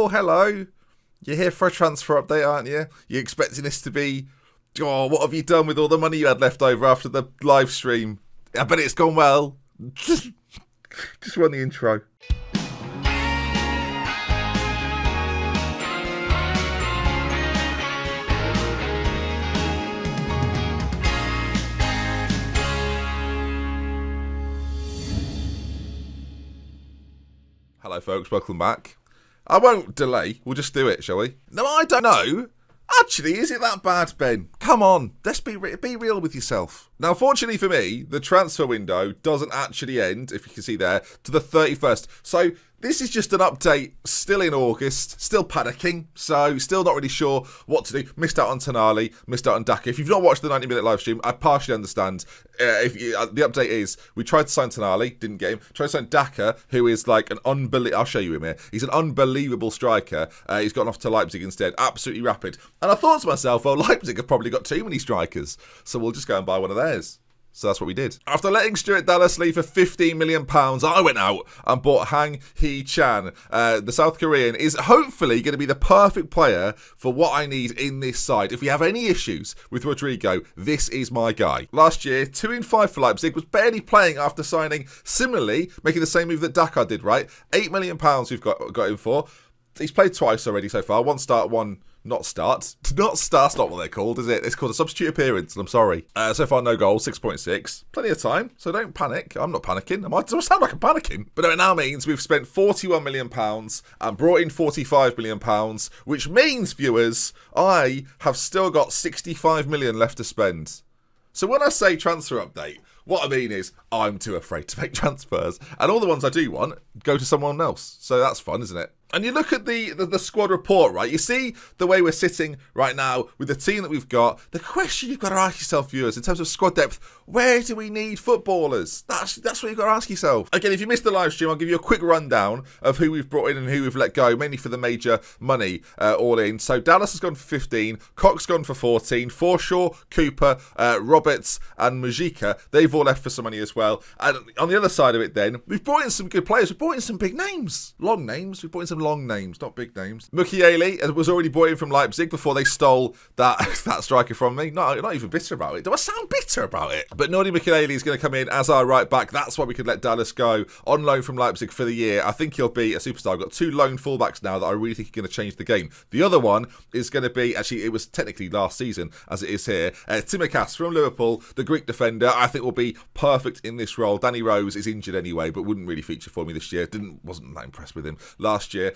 hello. You're here for a transfer update, aren't you? You're expecting this to be, what have you done with all the money you had left over after the live stream? I bet it's gone well. Just run the intro. Hello folks, welcome back. I won't delay, we'll just do it, shall we? No, I don't know. Actually, is it that bad, Ben? Come on, let's be real with yourself. Now, fortunately for me, the transfer window doesn't actually end, if you can see there, to the 31st. So this is just an update, still in August, still panicking, so still not really sure what to do. Missed out on Tonali, missed out on Daka. If you've not watched the 90-minute live stream, I partially understand. The update is, we tried to sign Tonali, didn't get him. Tried to sign Daka, who is like an I'll show you him here. He's an unbelievable striker. He's gone off to Leipzig instead, absolutely rapid. And I thought to myself, well, Leipzig have probably got too many strikers, so we'll just go and buy one of theirs. So that's what we did. After letting Stuart Dallas leave for £15 million, I went out and bought Hang Hee-chan. The South Korean is hopefully going to be the perfect player for what I need in this side. If we have any issues with Rodrigo, this is my guy. Last year, 2 in 5 for Leipzig, was barely playing after signing, similarly, making the same move that Daka did, right? £8 million we've got him for. He's played twice already so far. One start, one not start. Not start's not what they're called, is it? It's called a substitute appearance, and I'm sorry. So far, no goals, 6.6. Plenty of time, so don't panic. I'm not panicking. Do I sound like I'm panicking? But no, it now means we've spent £41 million and brought in £45 million, which means, viewers, I have still got £65 million left to spend. So when I say transfer update, what I mean is I'm too afraid to make transfers. And all the ones I do want go to someone else. So that's fun, isn't it? And you look at the squad report, right? You see the way we're sitting right now with the team that we've got. The question you've got to ask yourself, viewers, in terms of squad depth, where do we need footballers? That's what you've got to ask yourself. Again, if you missed the live stream, I'll give you a quick rundown of who we've brought in and who we've let go, mainly for the major money all in. So Dallas has gone for 15, Cox gone for 14, Forshaw, Cooper, Roberts and Mujica, they've all left for some money as well. And on the other side of it then, we've brought in some good players. We've brought in some big names. Long names. We've brought in some long names, not big names. Mukiele was already brought in from Leipzig before they stole that striker from me. Not even bitter about it. Do I sound bitter about it? But Nordi Mukiele is going to come in as our right back. That's why we could let Dallas go on loan from Leipzig for the year. I think he'll be a superstar. I've got 2 lone fullbacks now that I really think are going to change the game. The other one is going to be, actually it was technically last season as it is here, Tsimikas from Liverpool, the Greek defender. I think will be perfect in this role. Danny Rose is injured anyway, but wouldn't really feature for me this year. Wasn't that impressed with him last year.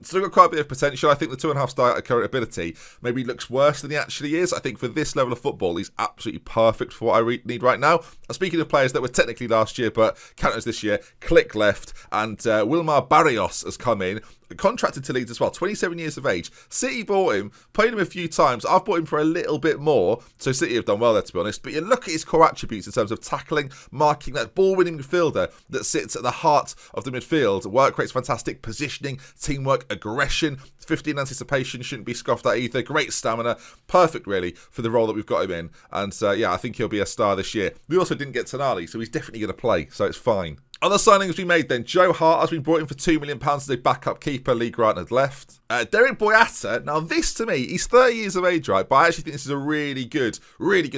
Still got quite a bit of potential. I think the 2.5 star current ability maybe looks worse than he actually is. I think for this level of football, he's absolutely perfect for what I need right now. And speaking of players that were technically last year but count as this year, Click left and Wilmar Barrios has come in. Contracted to Leeds as well, 27 years of age. City bought him, played him a few times. I've bought him for a little bit more, so City have done well there, to be honest. But you look at his core attributes in terms of tackling, marking, that ball-winning midfielder that sits at the heart of the midfield. Work rate's fantastic, positioning, teamwork, aggression, 15 anticipation, shouldn't be scoffed at either. Great stamina, perfect really for the role that we've got him in. And yeah, I think he'll be a star this year. We also didn't get Tonali, so he's definitely going to play, so it's fine. Other signings we made then. Joe Hart has been brought in for £2 million as a backup keeper. Lee Grant had left. Derek Boyata. Now this to me, he's 30 years of age, right? But I actually think this is a really good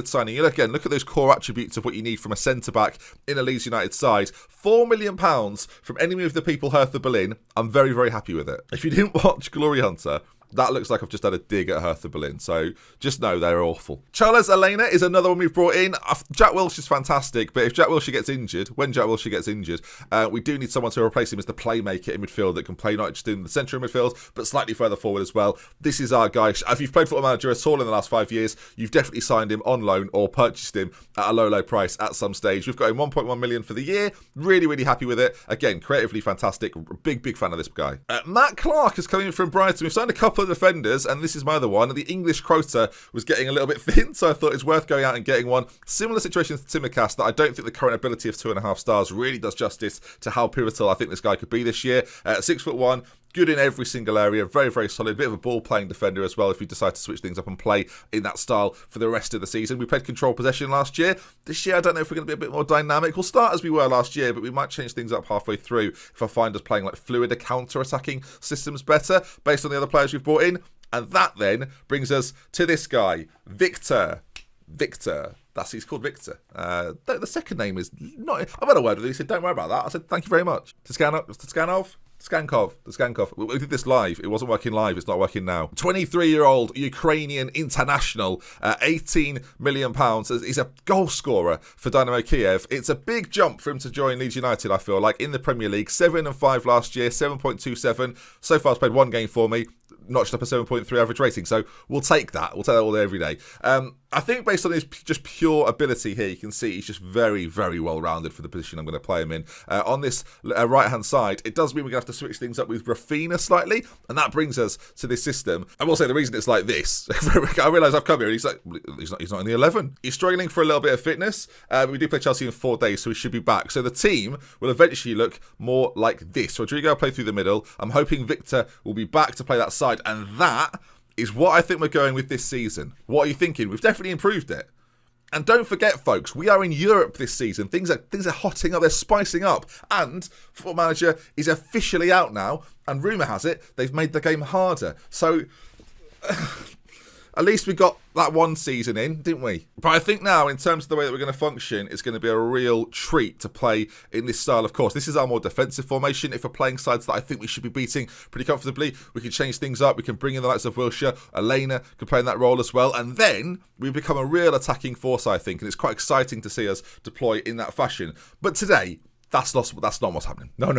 signing. You look at those core attributes of what you need from a centre-back in a Leeds United side. £4 million from any of the people Hertha Berlin. I'm very, very happy with it. If you didn't watch Glory Hunter, that looks like I've just had a dig at Hertha Berlin, so just know they're awful. Charles Elena is another one we've brought in. Jack Wilshere is fantastic, but if Jack Wilshere gets injured, we do need someone to replace him as the playmaker in midfield that can play not just in the centre of midfield, but slightly further forward as well. This is our guy. If you've played Football Manager at all in the last 5 years, you've definitely signed him on loan or purchased him at a low price at some stage. We've got him 1.1 million for the year. Really, really happy with it. Again, creatively fantastic. Big fan of this guy. Matt Clark is coming from Brighton. We've signed a couple of defenders, and this is my other one. The English quota was getting a little bit thin, so I thought it's worth going out and getting one. Similar situation to Tsimikas, that I don't think the current ability of 2.5 stars really does justice to how pivotal I think this guy could be this year. 6'1", Good in every single area, very, very solid. Bit of a ball-playing defender as well if you decide to switch things up and play in that style for the rest of the season. We played control possession last year. This year, I don't know if we're going to be a bit more dynamic. We'll start as we were last year, but we might change things up halfway through if I find us playing like fluider counter-attacking systems better based on the other players we've brought in. And that then brings us to this guy, Victor. He's called Victor. The second name is not. I've had a word with him. He said, "Don't worry about that." I said, "Thank you very much." Skankov. We did this live. It wasn't working live. It's not working now. 23-year-old Ukrainian international, £18 million. He's a goal scorer for Dynamo Kiev. It's a big jump for him to join Leeds United, I feel like, in the Premier League. 7-5 last year, 7.27. So far, he's played one game for me. Notched up a 7.3 average rating. So we'll take that. We'll take that all day, every day. I think based on his just pure ability here, you can see he's just very, very well-rounded for the position I'm going to play him in. On this right-hand side, it does mean we're going to have to switch things up with Rafina slightly, and that brings us to this system. I will say the reason it's like this, I realise I've come here and he's not in the 11. He's struggling for a little bit of fitness. We do play Chelsea in 4 days, so he should be back. So the team will eventually look more like this. Rodrigo will play through the middle. I'm hoping Victor will be back to play that side, and that is what I think we're going with this season. What are you thinking? We've definitely improved it. And don't forget, folks, we are in Europe this season. Things are hotting up. They're spicing up. And Football Manager is officially out now. And rumour has it, they've made the game harder. So at least we got that one season in, didn't we? But I think now, in terms of the way that we're going to function, it's going to be a real treat to play in this style. Of course, this is our more defensive formation. If we're playing sides that I think we should be beating pretty comfortably, we can change things up. We can bring in the likes of Wilshere. Elena can play in that role as well. And then we become a real attacking force, I think. And it's quite exciting to see us deploy in that fashion. But today, that's not what's happening. No.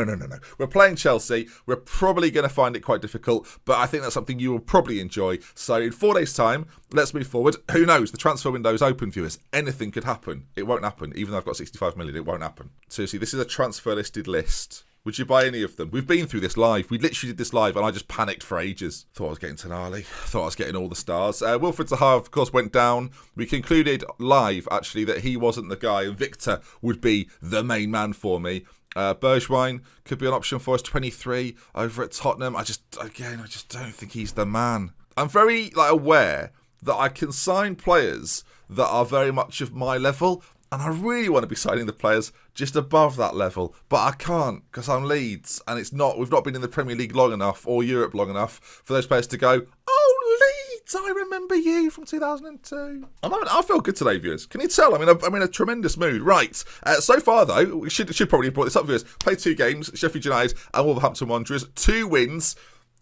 We're playing Chelsea. We're probably going to find it quite difficult, but I think that's something you will probably enjoy. So in 4 days' time, let's move forward. Who knows? The transfer window is open, viewers. Anything could happen. It won't happen. Even though I've got 65 million, it won't happen. Seriously, this is a transfer listed list. Would you buy any of them? We've been through this live. We literally did this live and I just panicked for ages. Thought I was getting Tonali. Thought I was getting all the stars. Wilfred Zaha, of course, went down. We concluded live, actually, that he wasn't the guy and Victor would be the main man for me. Bergwijn could be an option for us. 23 over at Tottenham. I just don't think he's the man. I'm very aware that I can sign players that are very much of my level. And I really want to be signing the players just above that level, but I can't because I'm Leeds, and we've not been in the Premier League long enough or Europe long enough for those players to go, "Oh, Leeds, I remember you from 2002." I feel good today, viewers. Can you tell? I'm in a tremendous mood. Right. So far, though, we should probably have brought this up, viewers. Played 2 games, Sheffield United and Wolverhampton Wanderers. 2 wins.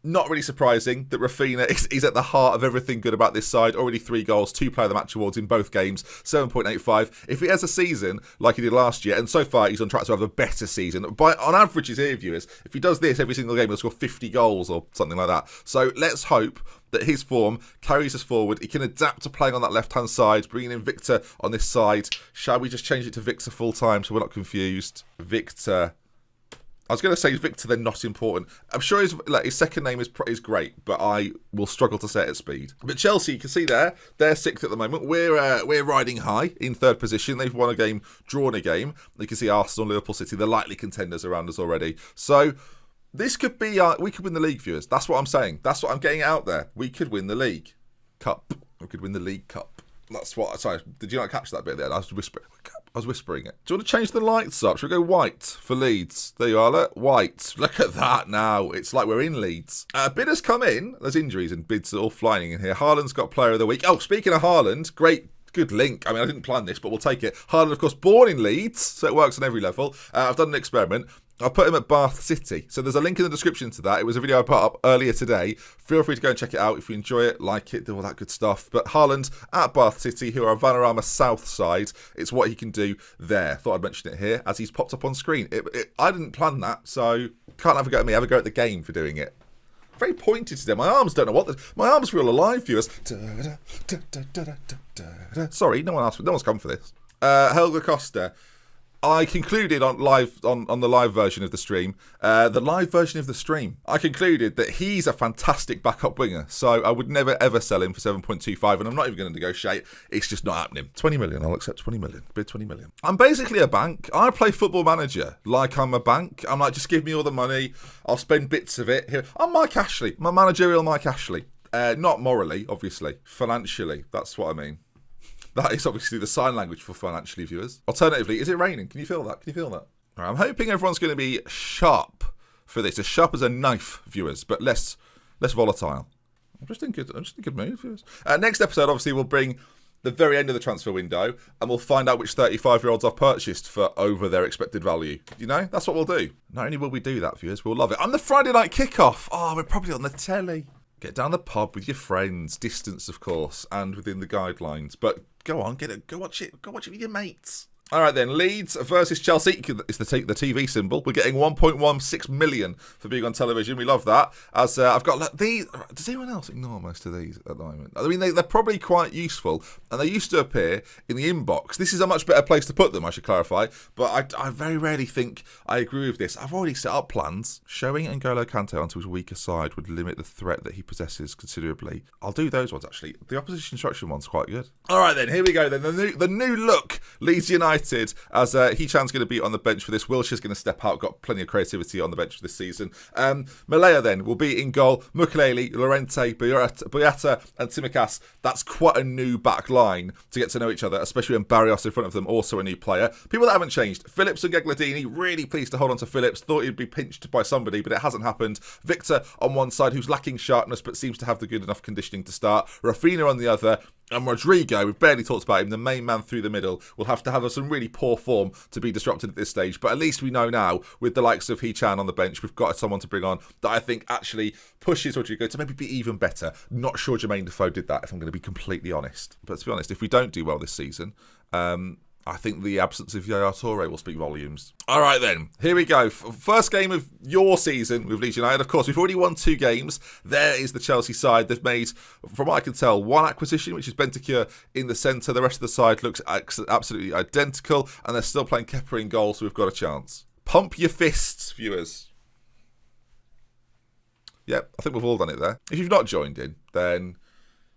Not really surprising that Rafina is at the heart of everything good about this side. Already 3 goals, 2 player of the match awards in both games, 7.85. If he has a season like he did last year, and so far he's on track to have a better season, on average his ear viewers, if he does this every single game, he'll score 50 goals or something like that. So let's hope that his form carries us forward. He can adapt to playing on that left-hand side, bringing in Victor on this side. Shall we just change it to Victor full-time so we're not confused? Victor. I was going to say Victor, then not important. I'm sure his second name is great, but I will struggle to say it at speed. But Chelsea, you can see there, they're 6th at the moment. We're riding high in 3rd position. They've won a game, drawn a game. You can see Arsenal, Liverpool City, they're likely contenders around us already. So this could be, we could win the league, viewers. That's what I'm saying. That's what I'm getting out there. We could win the league cup. We could win the league cup. That's what. Sorry, did you not catch that bit there? I was whispering it. Do you want to change the lights up? Should we go white for Leeds? There you are, look. White. Look at that now. It's like we're in Leeds. A bid has come in. There's injuries and bids are all flying in here. Haaland's got player of the week. Oh, speaking of Haaland, good link. I didn't plan this, but we'll take it. Haaland, of course, born in Leeds, so it works on every level. I've done an experiment. I'll put him at Bath City. So there's a link in the description to that. It was a video I put up earlier today. Feel free to go and check it out if you enjoy it, like it, do all that good stuff. But Haaland at Bath City, who are Vanarama South side. It's what he can do there. Thought I'd mention it here as he's popped up on screen. I didn't plan that, so can't have a go at me. Have a go at the game for doing it. Very pointed today. My arms don't know what. My arms feel alive, viewers. Sorry, no one's come for this. Helga Costa. I concluded on the live version of the stream, I concluded that he's a fantastic backup winger, so I would never ever sell him for 7.25, and I'm not even going to negotiate. It's just not happening. 20 million, I'll accept 20 million. Bid 20 million. I'm basically a bank. I play Football Manager like I'm a bank. I'm like, just give me all the money. I'll spend bits of it here. I'm Mike Ashley. I'm a managerial Mike Ashley. Not morally, obviously. Financially, that's what I mean. That is obviously the sign language for financially viewers. Alternatively, is it raining? Can you feel that? Right, I'm hoping everyone's going to be sharp for this. As sharp as a knife, viewers, but less volatile. I'm just in good mood, viewers. Next episode, obviously, we'll bring the very end of the transfer window, and we'll find out which 35-year-olds I've purchased for over their expected value. You know, that's what we'll do. Not only will we do that, viewers, we'll love it. On the Friday night kickoff, we're probably on the telly. Get down the pub with your friends, distance, of course, and within the guidelines. But go on, go watch it with your mates. All right then, Leeds versus Chelsea. It's the TV symbol. We're getting 1.16 million for being on television. We love that. As I've got these. Does anyone else ignore most of these at the moment? I mean, they're probably quite useful, and they used to appear in the inbox. This is a much better place to put them, I should clarify. But I very rarely think I agree with this. I've already set up plans. Showing N'Golo Kante onto his weaker side would limit the threat that he possesses considerably. I'll do those ones, actually. The opposition instruction one's quite good. All right then, here we go then. The new look Leeds United. As Hee-Chan's going to be on the bench for this. Wilshire's going to step out. Got plenty of creativity on the bench for this season. Malaya then will be in goal. Mukulele, Llorente, Boyata and Tsimikas. That's quite a new back line to get to know each other, especially when Barrios in front of them, also a new player. People that haven't changed. Phillips and Gagliardini, really pleased to hold on to Phillips. Thought he'd be pinched by somebody, but it hasn't happened. Victor on one side, who's lacking sharpness, but seems to have the good enough conditioning to start. Rafinha on the other. And Rodrigo, we've barely talked about him, the main man through the middle, will have to have some really poor form to be disrupted at this stage. But at least we know now, with the likes of Hee-Chan on the bench, we've got someone to bring on that I think actually pushes Rodrigo to maybe be even better. Not sure Jermaine Defoe did that, if I'm going to be completely honest. But to be honest, if we don't do well this season, I think the absence of Yaya Toure will speak volumes. All right then, here we go. First game of your season with Leeds United. Of course, we've already won 2 games. There is the Chelsea side. They've made, from what I can tell, 1 acquisition, which is Bentancur in the centre. The rest of the side looks absolutely identical, and they're still playing Kepa in goal, so we've got a chance. Pump your fists, viewers. Yep, I think we've all done it there. If you've not joined in, then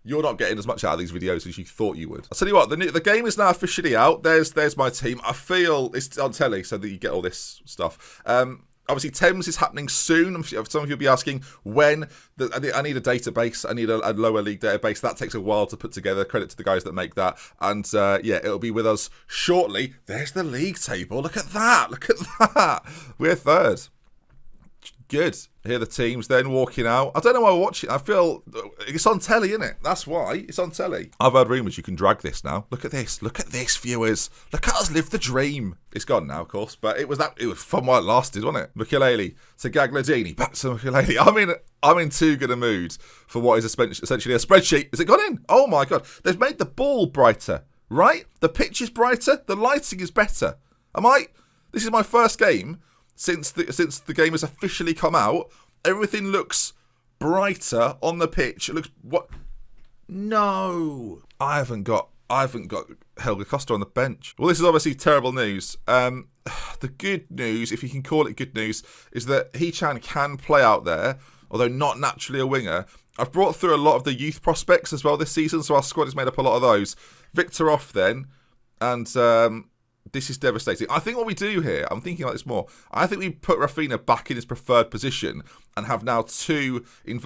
you're not getting as much out of these videos as you thought you would. I'll tell you what, the game is now officially out. There's my team. I feel it's on telly so that you get all this stuff. Obviously, Thames is happening soon. Some of you will be asking when. I need a database. I need a lower league database. That takes a while to put together. Credit to the guys that make that. And yeah, it'll be with us shortly. There's the league table. Look at that. Look at that. We're third. Good. Here the teams then walking out. I don't know why we're watching. I feel it's on telly, isn't it? That's why it's on telly. I've heard rumours you can drag this now. Look at this. Look at this, viewers. Look at us live the dream. It's gone now, of course, but it was fun while it lasted, wasn't it? Mukulele to Gagliardini. Back to Mukulele. I'm in too good a mood for what is essentially a spreadsheet. Is it gone in? Oh my god. They've made the ball brighter, right? The pitch is brighter. The lighting is better. This is my first game since the game has officially come out. Everything looks brighter on the pitch. It looks what? No, I haven't got Helga Costa on the bench. Well, this is obviously terrible news. The good news, if you can call it good news, is that Hee-Chan can play out there, although not naturally a winger. I've brought through a lot of the youth prospects as well this season, so our squad is made up a lot of those. Victor off then, and this is devastating. I think what we do here, I'm thinking like this more. I think we put Rafinha back in his preferred position and have now 2 an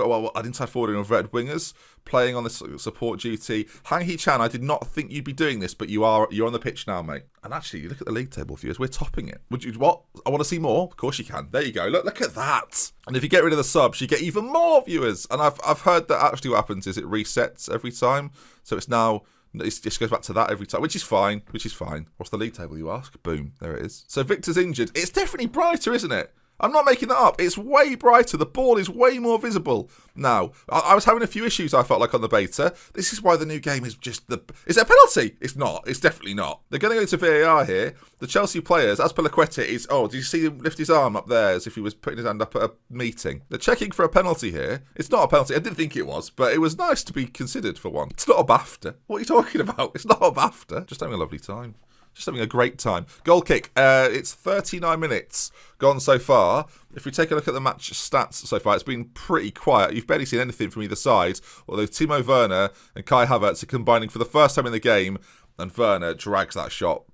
inside forward and inverted wingers playing on this support duty. Hang Hee-Chan, I did not think you'd be doing this, but you're on the pitch now, mate. And actually, you look at the league table, viewers, we're topping it. Would you what? I want to see more. Of course you can. There you go. Look at that. And if you get rid of the subs, you get even more viewers. And I've heard that actually what happens is it resets every time. So it's now. It just goes back to that every time, which is fine. What's the league table, you ask? Boom, there it is. So Victor's injured. It's definitely brighter, isn't it? I'm not making that up. It's way brighter. The ball is way more visible now. I was having a few issues, I felt like, on the beta. This is why the new game is just Is it a penalty? It's not. It's definitely not. They're going to go to VAR here. The Chelsea players, as per Laquette, is... Oh, did you see him lift his arm up there as if he was putting his hand up at a meeting? They're checking for a penalty here. It's not a penalty. I didn't think it was, but it was nice to be considered for one. It's not a BAFTA. What are you talking about? It's not a BAFTA. Just having a lovely time. Just having a great time. Goal kick. It's 39 minutes gone so far. If we take a look at the match stats so far, it's been pretty quiet. You've barely seen anything from either side, although Timo Werner and Kai Havertz are combining for the first time in the game, and Werner drags that shot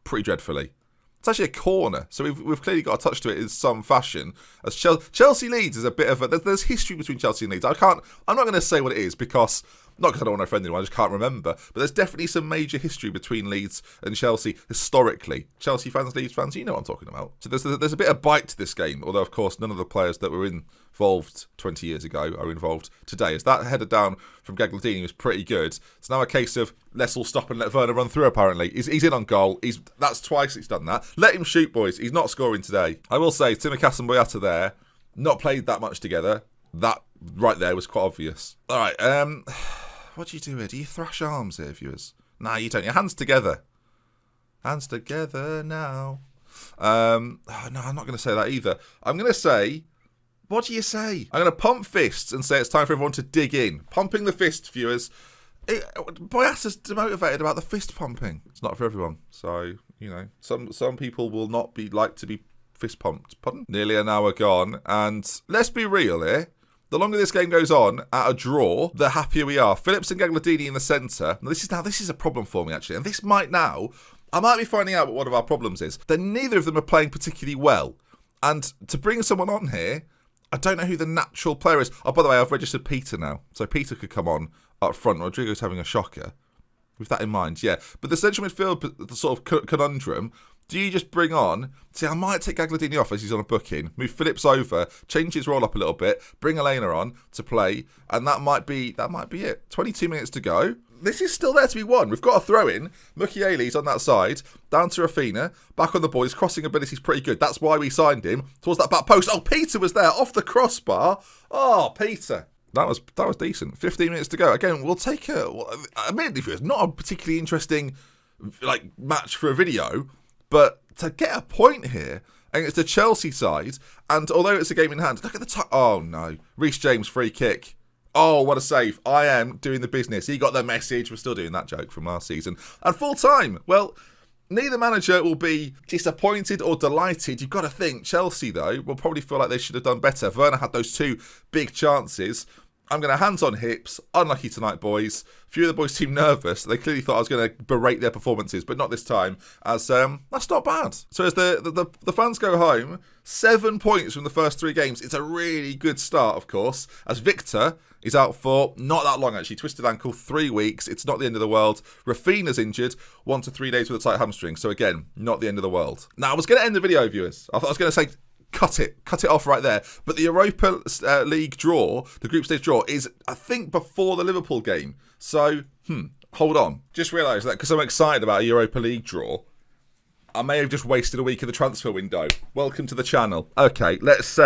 pretty dreadfully. It's actually a corner, so we've clearly got a touch to it in some fashion. As Chelsea Leeds is a bit of a... There's history between Chelsea and Leeds. I'm not going to say what it is because... Not because I don't want to offend anyone, I just can't remember. But there's definitely some major history between Leeds and Chelsea historically. Chelsea fans, Leeds fans, you know what I'm talking about. So there's a bit of bite to this game, although, of course, none of the players that were involved 20 years ago are involved today. As that header down from Gagliardini was pretty good. It's now a case of let's all stop and let Werner run through, apparently. He's in on goal. That's twice he's done that. Let him shoot, boys. He's not scoring today. I will say, Tsimikas and Boyata there, not played that much together. That right there was quite obvious. All right, what do you do here? Do you thrash arms here, viewers? Nah, you don't. Your hands together. Hands together now. No, I'm not going to say that either. I'm going to say, what do you say? I'm going to pump fists and say it's time for everyone to dig in. Pumping the fist, viewers. Boyata's demotivated about the fist pumping. It's not for everyone. So, you know, some people will not like to be fist pumped. Pardon? Nearly an hour gone. And let's be real here. The longer this game goes on, at a draw, the happier we are. Phillips and Gagliardini in the centre. This is a problem for me, actually. And this might now... I might be finding out what one of our problems is. That neither of them are playing particularly well. And to bring someone on here, I don't know who the natural player is. Oh, by the way, I've registered Peter now. So Peter could come on up front. Rodrigo's having a shocker. With that in mind, yeah. But the central midfield, the sort of conundrum... Do you just bring on... See, I might take Gagliardini off as he's on a booking, move Phillips over, change his role up a little bit, bring Elena on to play, and that might be it. 22 minutes to go. This is still there to be won. We've got a throw-in. Mukiele's on that side, down to Rafina, back on the ball. His crossing ability's pretty good. That's why we signed him towards that back post. Oh, Peter was there, off the crossbar. Oh, Peter. That was decent. 15 minutes to go. Again, we'll take admittedly, it's not a particularly interesting match for a video, but to get a point here against the Chelsea side, and although it's a game in hand, look at the time. Oh no, Reece James free kick. Oh, what a save. I am doing the business. He got the message. We're still doing that joke from last season. And full time. Well, neither manager will be disappointed or delighted. You've got to think. Chelsea, though, will probably feel like they should have done better. Werner had those two big chances. I'm going to hands on hips. Unlucky tonight, boys. A few of the boys seem nervous. They clearly thought I was going to berate their performances, but not this time. As that's not bad. So as the fans go home, 7 points from the first 3 games. It's a really good start, of course. As Victor is out for not that long, actually. Twisted ankle, 3 weeks. It's not the end of the world. Rafina's injured, 1 to 3 days with a tight hamstring. So again, not the end of the world. Now, I was going to end the video, viewers. I thought I was going to say... Cut it off right there. But the Europa League draw, the group stage draw, is, I think, before the Liverpool game. So, hold on. Just realised that because I'm excited about a Europa League draw, I may have just wasted a week of the transfer window. Welcome to the channel. Okay, let's...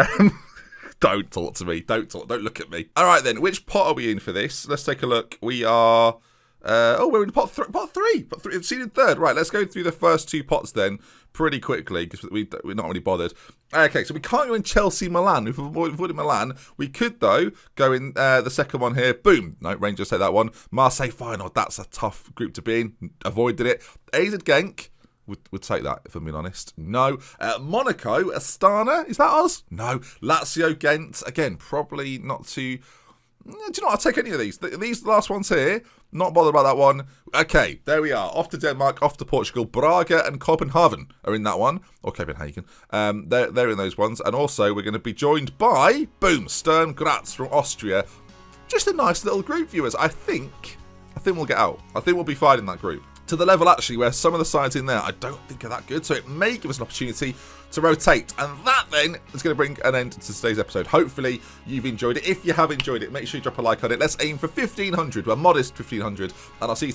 Don't talk to me. Don't look at me. All right, then. Which pot are we in for this? Let's take a look. We are... we're in pot three. Seeded third. Right, let's go through the first 2 pots then pretty quickly because we're not really bothered. Okay, so we can't go in Chelsea-Milan. We've avoided Milan. We could, though, go in the second one here. Boom. No, Rangers take that one. Marseille final. That's a tough group to be in. Avoided it. AZ Genk. Would take that, if I'm being honest. No. Monaco. Astana. Is that us? No. Lazio, Ghent. Again, probably not too... Do you know what? I'll take any of these. These last ones here, not bothered about that one. Okay, there we are. Off to Denmark, off to Portugal. Braga and Copenhagen are in that one. Or Copenhagen. They're in those ones. And also, we're going to be joined by, boom, Sturm Graz from Austria. Just a nice little group, viewers. I think we'll get out. I think we'll be fine in that group. To the level, actually, where some of the sides in there I don't think are that good. So it may give us an opportunity to rotate. And that, then, is going to bring an end to today's episode. Hopefully, you've enjoyed it. If you have enjoyed it, make sure you drop a like on it. Let's aim for 1,500. We're modest 1,500. And I'll see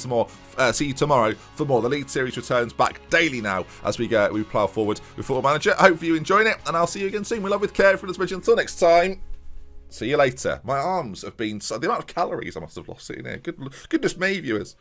you tomorrow for more. The Leeds series returns back daily now as we plough forward with Football Manager. Hopefully, you're enjoying it. And I'll see you again soon. We love with care. Until next time. See you later. My arms have been... The amount of calories I must have lost sitting here. Goodness me, viewers.